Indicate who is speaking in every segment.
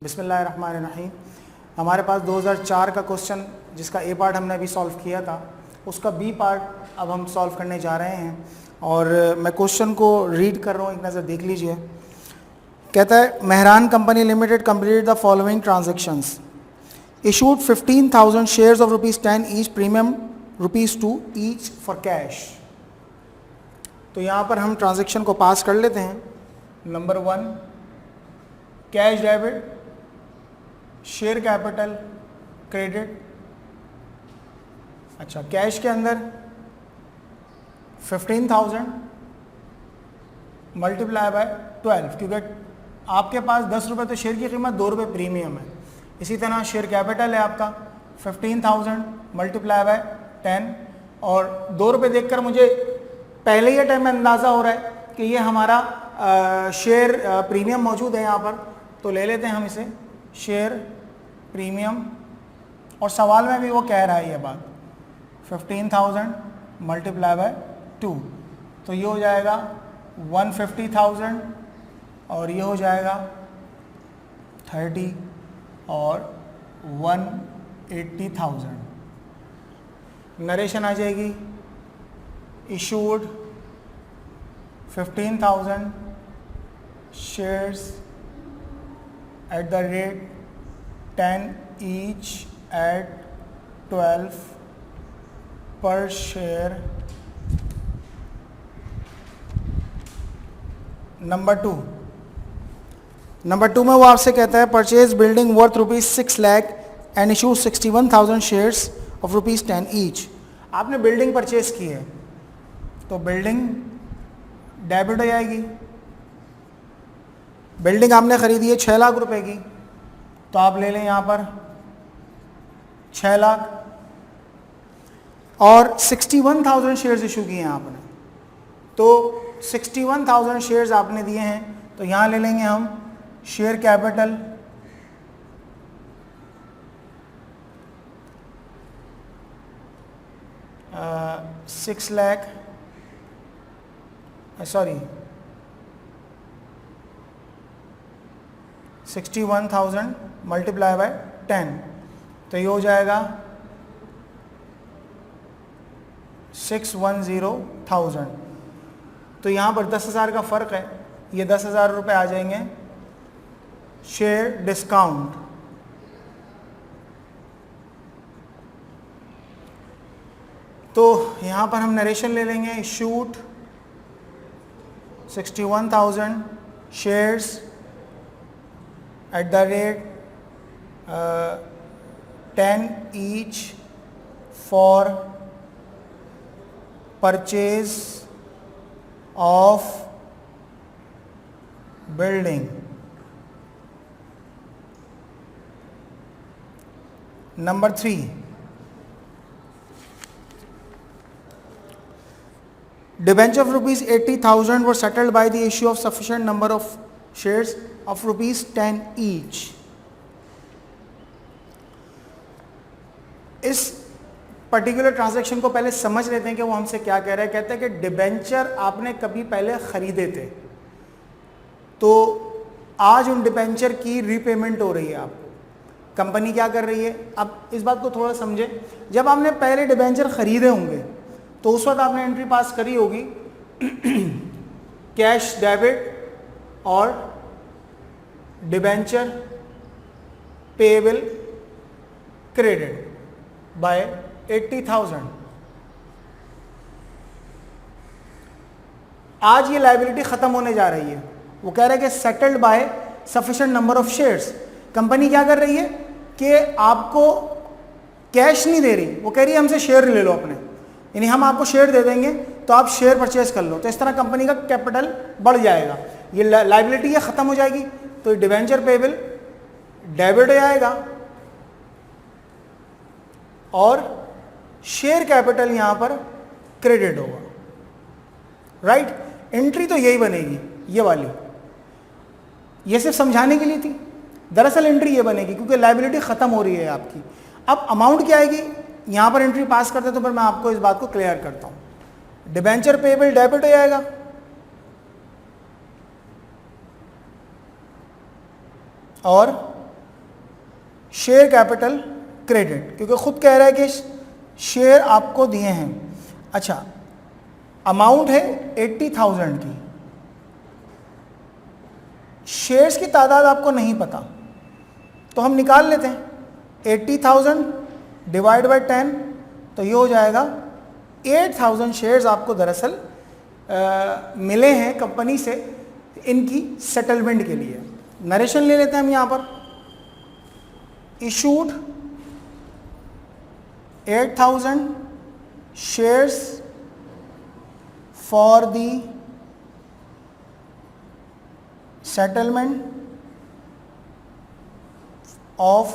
Speaker 1: बिस्मिल्लाहिर्रहमानिर्रहीम। हमारे पास 2004 का क्वेश्चन जिसका ए पार्ट हमने अभी सॉल्व किया था, उसका बी पार्ट अब हम सॉल्व करने जा रहे हैं। और मैं क्वेश्चन को रीड कर रहा हूँ, एक नज़र देख लीजिए। कहता है, Mehran company limited completed the following transactions. Issued 15,000 shares of ₹10 each, premium ₹2 each for cash. तो यहाँ पर हम ट्रांजेक्शन को पास कर लेते हैं। Number 1, cash debit, share capital credit. अच्छा, कैश के अंदर 15,000 मल्टीप्लाई बाय 12, क्योंकि आपके पास 10 रुपये तो शेयर की कीमत, 2 रुपये प्रीमियम है। इसी तरह शेयर कैपिटल है आपका 15,000 मल्टीप्लाई बाय 10, और 2 रुपये देखकर मुझे पहले ही टाइम में अंदाज़ा हो रहा है कि ये हमारा शेयर प्रीमियम मौजूद है यहाँ पर, तो ले लेते हैं हम इसे शेयर प्रीमियम। और सवाल में भी वो कह रहा है ये बात, 15,000 मल्टीप्लाई बाय 2, तो ये हो जाएगा 150,000 और ये हो जाएगा 30 और 180,000। नरेशन आ जाएगी, issued 15,000 shares at the rate 10 each at 12 per share। Number 2 में वो आपसे कहता है, purchase building worth ₹6 lakh and issue 61,000 shares of ₹10 each. आपने बिल्डिंग परचेज की है तो बिल्डिंग डेबिट हो जाएगी। बिल्डिंग आपने खरीदी है 6 लाख रुपए की, तो आप ले लें यहाँ पर 6 लाख, और 61,000 शेयर्स इशू किए हैं आपने, तो 61,000 शेयर्स आपने दिए हैं, तो यहाँ ले लेंगे हम share capital $6 lakh, sorry 61,000 multiply by 10, तो ये हो जाएगा 610,000। तो यहाँ पर 10,000 का फ़र्क है, ये 10,000 रुपये आ जाएंगे शेयर डिस्काउंट। तो यहाँ पर हम नरेशन ले लेंगे, issued 61,000 shares at the rate 10 each for purchase of building। Number 3, debenture of ₹80,000 were settled by the issue of sufficient number of shares of ₹10 each। इस पर्टिकुलर ट्रांजैक्शन को पहले समझ लेते हैं कि वो हमसे क्या कह रहा है। कहते हैं कि डिबेंचर आपने कभी पहले खरीदे थे, तो आज उन डिबेंचर की रीपेमेंट हो रही है आपको। कंपनी क्या कर रही है, अब इस बात को थोड़ा समझे। जब आपने पहले डिबेंचर खरीदे होंगे तो उस वक्त आपने एंट्री पास करी होगी कैश डेबिट और डिबेंचर पेएबल क्रेडिट बाय 80,000। आज ये लायबिलिटी खत्म होने जा रही है। वो कह रहा है कि settled bye sufficient number of shares. Company क्या कर रही है कि आपको कैश नहीं दे रही, वो कह रही है हमसे शेयर ले लो अपने, यानी हम आपको शेयर दे देंगे तो आप शेयर परचेज कर लो। तो इस तरह कंपनी का कैपिटल बढ़ जाएगा, ये लायबिलिटी ये खत्म हो जाएगी। तो डिबेंचर पेएबल डेबिट हो जाएगा और शेयर कैपिटल यहां पर क्रेडिट होगा। राइट, एंट्री तो यही बनेगी, ये वाली। ये सिर्फ समझाने के लिए थी, दरअसल एंट्री ये बनेगी क्योंकि लायबिलिटी खत्म हो रही है आपकी। अब अमाउंट क्या आएगी, यहां पर एंट्री पास करते तो फिर मैं आपको इस बात को क्लियर करता हूं। डिबेंचर पेएबल डेबिट हो जाएगा और शेयर कैपिटल क्रेडिट, क्योंकि खुद कह रहा है कि शेयर आपको दिए हैं। अच्छा, अमाउंट है 80,000 की, शेयर्स की तादाद आपको नहीं पता, तो हम निकाल लेते हैं 80,000 डिवाइड बाय 10, तो ये हो जाएगा 8,000 शेयर्स आपको दरअसल मिले हैं कंपनी से इनकी सेटलमेंट के लिए। नरेशन ले लेते हैं हम यहाँ पर, issued 8,000 shares for the settlement of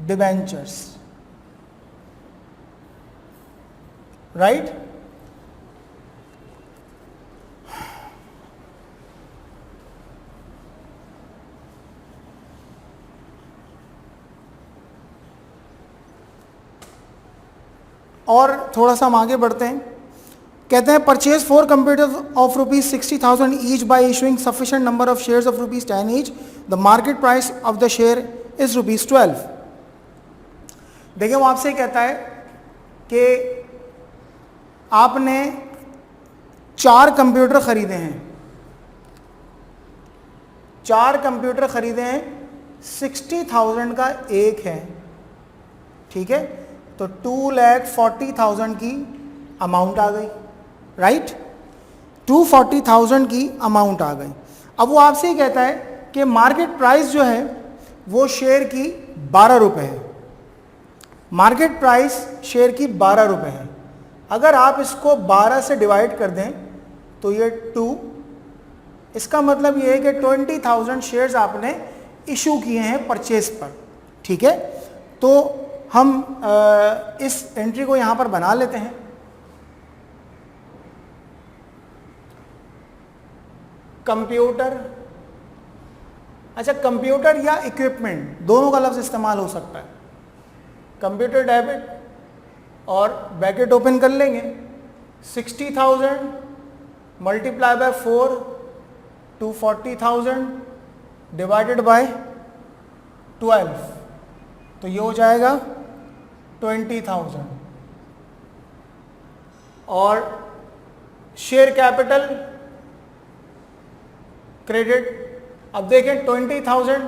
Speaker 1: debentures, right? और थोड़ा सा हम आगे बढ़ते हैं, कहते हैं purchase 4 computers of rupees 60,000 each bye issuing sufficient number of shares of rupees 10 each, the market price of the share is rupees 12। देखिए वो आपसे कहता है कि आपने 4 कंप्यूटर खरीदे हैं, 4 कंप्यूटर खरीदे हैं, 60,000 का एक है, ठीक है, तो 2,40,000 की अमाउंट आ गई, राइट, 240,000 की अमाउंट आ गई। अब वो आपसे ही कहता है कि मार्केट प्राइस जो है वो शेयर की 12 रुपये है, मार्केट प्राइस शेयर की 12 रुपये है। अगर आप इसको 12 से डिवाइड कर दें तो ये 2, इसका मतलब ये है कि 20,000 शेयर्स आपने इशू किए हैं परचेज पर, ठीक है। तो हम इस एंट्री को यहाँ पर बना लेते हैं। कंप्यूटर, अच्छा कंप्यूटर या इक्विपमेंट दोनों का लफ्ज़ इस्तेमाल हो सकता है। कंप्यूटर डेबिट और ब्रैकेट ओपन कर लेंगे, 60,000 मल्टीप्लाई बाय 4, 240,000 डिवाइडेड बाय 12, तो ये हो जाएगा 20,000। और शेयर कैपिटल क्रेडिट, अब देखें 20,000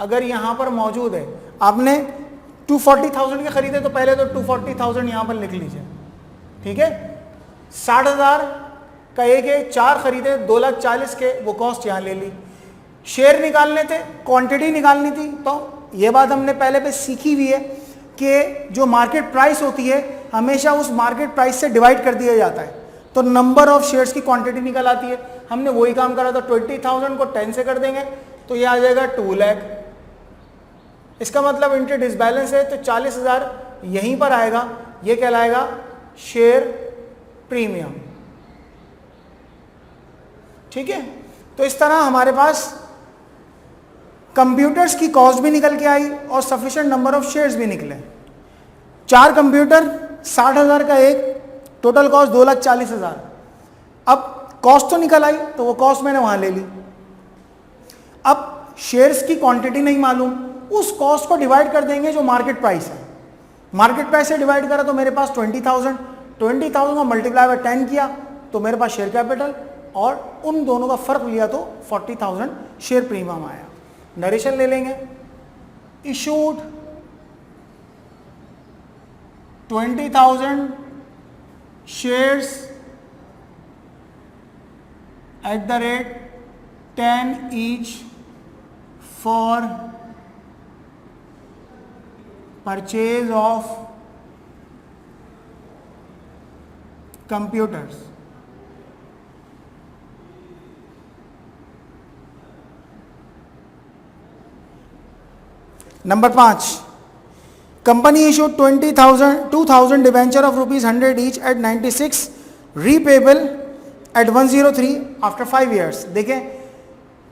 Speaker 1: अगर यहाँ पर मौजूद है, आपने 240,000 के खरीदे तो पहले तो 240,000 यहाँ पर लिख लीजिए, ठीक है। 60,000 का एक है, 4 खरीदे 2,40,000 के, वो कॉस्ट यहाँ ले ली। शेयर निकालने थे, क्वांटिटी निकालनी थी, तो ये बात हमने पहले पे सीखी हुई है कि जो मार्केट प्राइस होती है हमेशा उस मार्केट प्राइस से डिवाइड कर दिया जाता है, तो नंबर ऑफ शेयर्स की क्वांटिटी निकल आती है। हमने वही काम करा था, 20,000 को 10 से कर देंगे तो ये आ जाएगा 2 लाख। इसका मतलब इंटर डिसबैलेंस है तो 40,000 यहीं पर आएगा, ये कहलाएगा शेयर प्रीमियम, ठीक है। तो इस तरह हमारे पास कंप्यूटर्स की कॉस्ट भी निकल के आई और सफिशिएंट नंबर ऑफ शेयर्स भी निकले। 4 कंप्यूटर, 60,000 का एक, टोटल कॉस्ट 2,40,000। अब कॉस्ट तो निकल आई तो वो कॉस्ट मैंने वहां ले ली। अब शेयर्स की क्वांटिटी नहीं मालूम, उस कॉस्ट को डिवाइड कर देंगे जो मार्केट प्राइस है। मार्केट प्राइस से डिवाइड करा तो मेरे पास 20,000 को मल्टीप्लाई बाय 10 किया तो मेरे पास शेयर कैपिटल, और उन दोनों का फर्क लिया तो 40,000 शेयर प्रीमियम आया। नरेशन ले लेंगे, issued 20,000 shares at the rate 10 each for purchase of computers. Number 5, company issued 2,000 debenture of rupees 100 each at 96, repayable at 103 after 5 years। देखें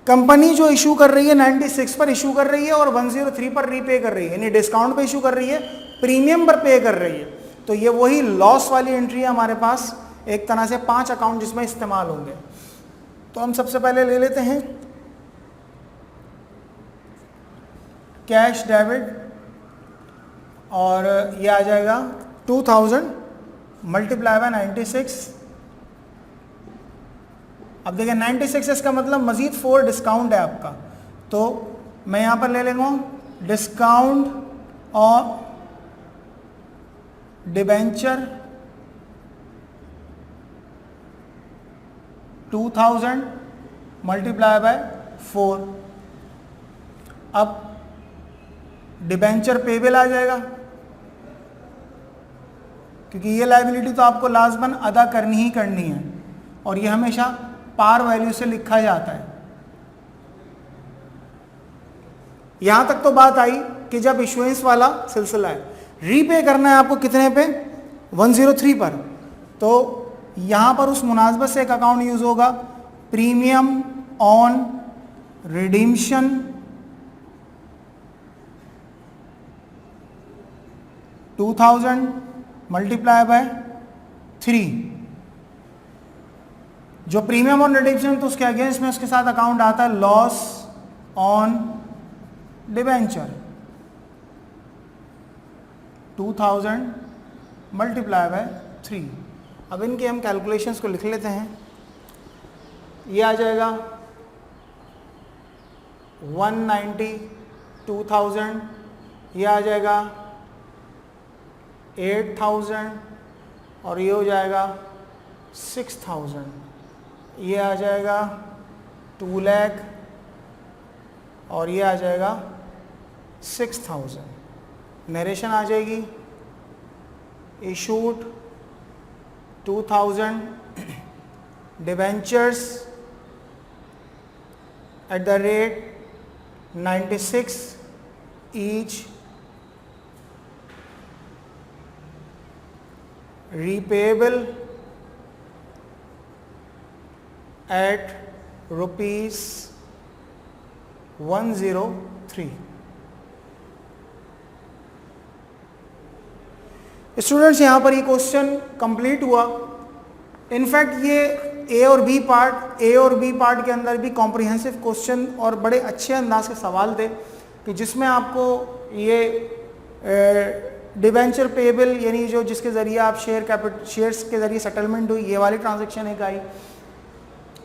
Speaker 1: कंपनी जो इशू कर रही है 96 पर इशू कर रही है और 103 पर रीपे कर रही है, यानी डिस्काउंट पे इशू कर रही है, प्रीमियम पर पे कर रही है। तो ये वही लॉस वाली एंट्री है हमारे पास, एक तरह से 5 अकाउंट जिसमें इस्तेमाल होंगे। तो हम सबसे पहले ले लेते हैं कैश डेबिट और ये आ जाएगा 2000 मल्टीप्लाई बाय 96। अब देखिए 96 इसका मतलब मजीद 4 डिस्काउंट है आपका, तो मैं यहाँ पर ले लेंगे डिस्काउंट और डिबेंचर 2000 मल्टीप्लाई बाय 4। अब डिबेंचर पेबल आ जाएगा, क्योंकि ये लायबिलिटी तो आपको लाजमन अदा करनी ही करनी है और ये हमेशा पार वैल्यू से लिखा जाता है। यहां तक तो बात आई कि जब इशुएंस वाला सिलसिला है, रीपे करना है आपको कितने पे, 103 पर, तो यहां पर उस मुनासबत से एक अकाउंट यूज होगा, premium on redemption $2000 multiply by 3। जो प्रीमियम ऑन रिडीम्शन तो उसके अगेंस्ट में उसके साथ अकाउंट आता है loss on debenture 2000 multiply by 3। अब इनके हम कैलकुलेशंस को लिख लेते हैं। ये आ जाएगा 190 2000, ये आ जाएगा 8000 और ये हो जाएगा 6000, ये आ जाएगा 2 लाख और ये आ जाएगा 6000। नरेशन आ जाएगी issued 2000 debentures at the rate 96 each, repayable at rupees 103। Students यहाँ पर ये क्वेश्चन कंप्लीट हुआ। इनफैक्ट ये ए और बी पार्ट के अंदर भी कॉम्प्रिहेंसिव क्वेश्चन और बड़े अच्छे अंदाज के सवाल थे कि जिसमें आपको ये डिबेंचर पेबल यानी जो जिसके ज़रिए आप शेयर्स के ज़रिए सेटलमेंट हुई, ये वाली ट्रांजैक्शन एक आई।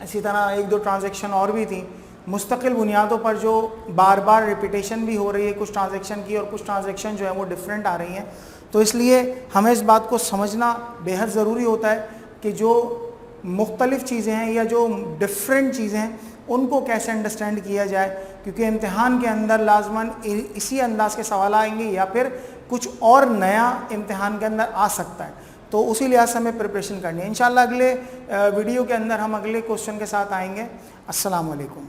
Speaker 1: इसी तरह 1-2 ट्रांजैक्शन और भी थी मुस्तकिल बुनियादों पर जो बार बार रिपीटेशन भी हो रही है कुछ ट्रांजैक्शन की और कुछ ट्रांजैक्शन जो है वो डिफरेंट आ रही हैं। तो इसलिए हमें इस बात को समझना बेहद ज़रूरी होता है कि जो मुख्तलिफ़ चीज़ें हैं या जो डिफरेंट चीज़ें हैं उनको कैसे अंडरस्टैंड किया जाए, क्योंकि इम्तिहान के अंदर लाजमन इसी अंदाज के सवाल आएंगे या फिर कुछ और नया इम्तिहान के अंदर आ सकता है। तो उसी लिहाज से हमें प्रिपरेशन करनी है। इंशाल्लाह अगले वीडियो के अंदर हम अगले क्वेश्चन के साथ आएंगे। अस्सलाम वालेकुम।